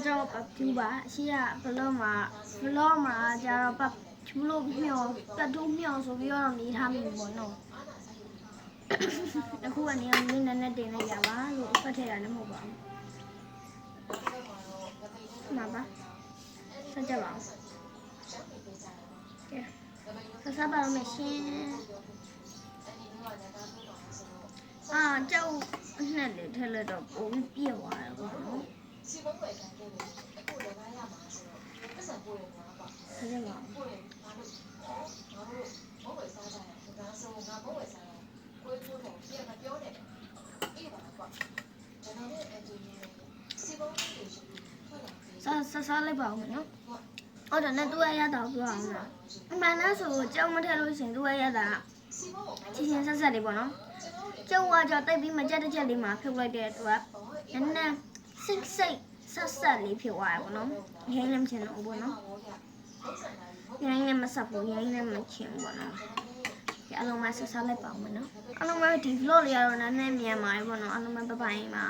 ကတော့ပပြူပါရှေ့ကဘလော့မှာကျတော့ပပြူလို့မျောပတ်တူးမျောဆိုပြီးတော့နေထားမိပေါ့နော်အခုကနေမင်းနဲ့တင်လိုက်ရပါလို့ဖတ်ထည့်တာလည်းမဟုတ်ပါဘူးမှာပါဆက်ကြပါဦးကဲဆက်ပါမယ်ရှင်ကျောက်အနှက်လေးထည့်လိုက်တော့ပုံပြည့်သွားတယ်ပေါ့နော်စီပုံးဝယ်ခံခဲ့တယ်အခုလည်းမရမှာဆိုတော့ပတ်စံပို့ရမှာပေါ့ဆက်ကြပါဦးပို့ရမှာလို့ငါတို့ဘုံဝယ်စားကြတယ်ဒါဆိုငါဘုံဝယ်စားတယ်ကိုယ်ထိုးတော့ပြန်မပြောနဲ့အေးပါပေါ့ကျွန်တော်လည်းအတူတူစီပုံးလေးတွေရှိစားလိုက်ပါဦးနော်ဟုတ်တယ်နဲ့သူ့ရဲ့ရတာပြောအောင်လားအမှန်တမ်းဆိုကြောက်မထည့်လို့ရှင်သူ့ရဲ့ရတာချင်းဆက်ဆက်လေးပေါ့နော်ကျောင်းကကြောက်တိတ်ပြီးမကြက်တစ်ချက်လေးမှာဖြုတ်လိုက်တဲ့သူကနည်းနည်းစိတ်ဆက်လေးဖြစ်သွားတယ်ပေါ့နော်ရင်းလည်းမချင်တော့ဘူးပေါ့နော်ရင်းလည်းမဆက်ဘူးရင်းလည်းမချင်ဘူးပေါ့နော်ဒီအလုံးမဆက်လိုက်ပါဦးမယ်နော်အလုံးမဒီ vlog လေးကတော့နည်းနည်းမြန်ပါတယ်ပေါ့နော်အလုံးမပပိုင်ပါ